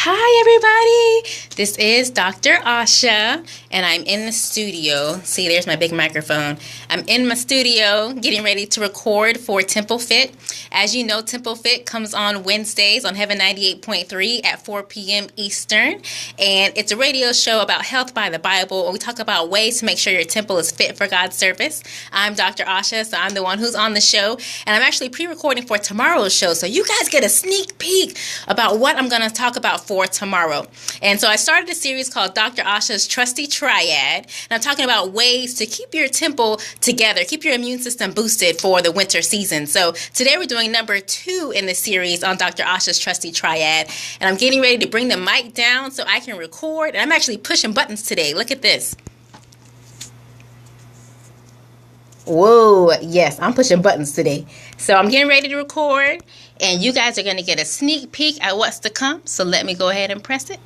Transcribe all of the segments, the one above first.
Hi everybody, this is Dr. Asha and I'm in the studio. See, there's my big microphone. I'm in my studio getting ready to record for Temple Fit. As you know, Temple Fit comes on Wednesdays on Heaven 98.3 at 4 p.m. Eastern, and it's a radio show about health by the Bible, and we talk about ways to make sure your temple is fit for God's service. I'm Dr. Asha, so I'm the one who's on the show, and I'm actually pre-recording for tomorrow's show, so you guys get a sneak peek about what I'm going to talk about for tomorrow. And so I started a series called Dr. Asha's Trusty Triad, and I'm talking about ways to keep your temple together, keep your immune system boosted for the winter season. So today we're doing number 2 in the series on Dr. Asha's Trusty Triad, and I'm getting ready to bring the mic down so I can record, and I'm actually pushing buttons today. Look at this. Whoa, yes, I'm pushing buttons today. So I'm getting ready to record, and you guys are going to get a sneak peek at what's to come. So let me go ahead and press it.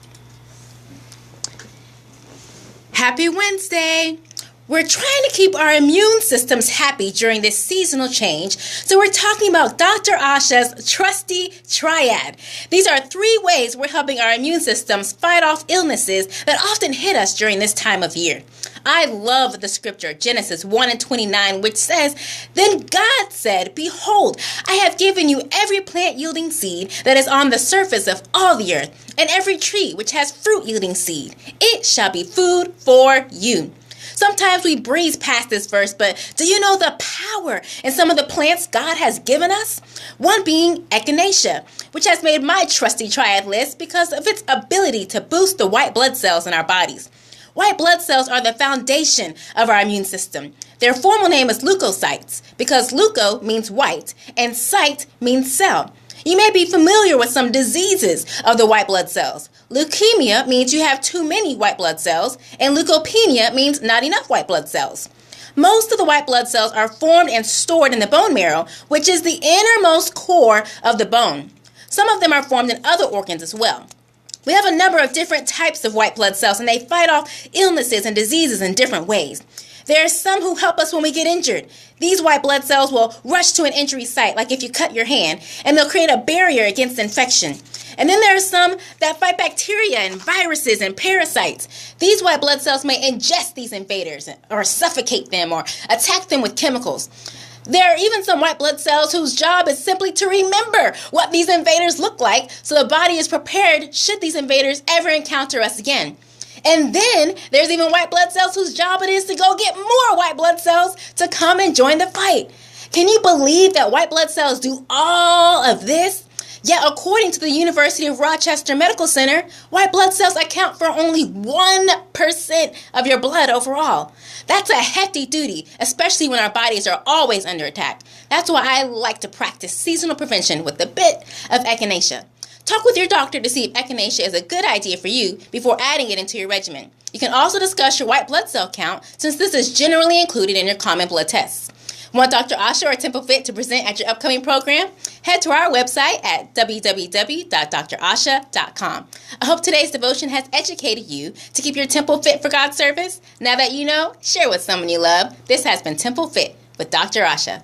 Happy Wednesday. We're trying to keep our immune systems happy during this seasonal change, so we're talking about Dr. Asha's Trusty Triad. These are 3 ways we're helping our immune systems fight off illnesses that often hit us during this time of year. I love the scripture, Genesis 1:29, which says, "Then God said, Behold, I have given you every plant yielding seed that is on the surface of all the earth, and every tree which has fruit yielding seed. It shall be food for you." Sometimes we breeze past this verse, but do you know the power in some of the plants God has given us? One being echinacea, which has made my trusty triad list because of its ability to boost the white blood cells in our bodies. White blood cells are the foundation of our immune system. Their formal name is leukocytes because leuko means white and cyte means cell. You may be familiar with some diseases of the white blood cells. Leukemia means you have too many white blood cells, and leukopenia means not enough white blood cells. Most of the white blood cells are formed and stored in the bone marrow, which is the innermost core of the bone. Some of them are formed in other organs as well. We have a number of different types of white blood cells, and they fight off illnesses and diseases in different ways. There are some who help us when we get injured. These white blood cells will rush to an injury site, like if you cut your hand, and they'll create a barrier against infection. And then there are some that fight bacteria and viruses and parasites. These white blood cells may ingest these invaders or suffocate them or attack them with chemicals. There are even some white blood cells whose job is simply to remember what these invaders look like, so the body is prepared should these invaders ever encounter us again. And then there's even white blood cells whose job it is to go get more white blood cells to come and join the fight. Can you believe that white blood cells do all of this? Yet according to the University of Rochester Medical Center, white blood cells account for only 1% of your blood overall. That's a hefty duty, especially when our bodies are always under attack. That's why I like to practice seasonal prevention with a bit of echinacea. Talk with your doctor to see if echinacea is a good idea for you before adding it into your regimen. You can also discuss your white blood cell count, since this is generally included in your common blood tests. Want Dr. Asha or Temple Fit to present at your upcoming program? Head to our website at www.drasha.com. I hope today's devotion has educated you to keep your temple fit for God's service. Now that you know, share with someone you love. This has been Temple Fit with Dr. Asha.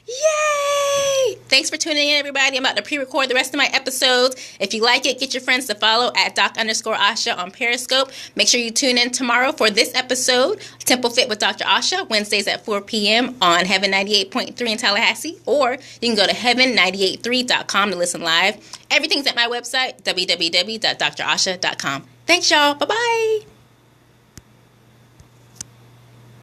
Yay! Thanks for tuning in, everybody. I'm about to pre-record the rest of my episodes. If you like it, get your friends to follow at doc_Asha on Periscope. Make sure you tune in tomorrow for this episode, Temple Fit with Dr. Asha, Wednesdays at 4 p.m. on Heaven 98.3 in Tallahassee, or you can go to heaven983.com to listen live. Everything's at my website, www.drasha.com. Thanks, y'all. Bye-bye.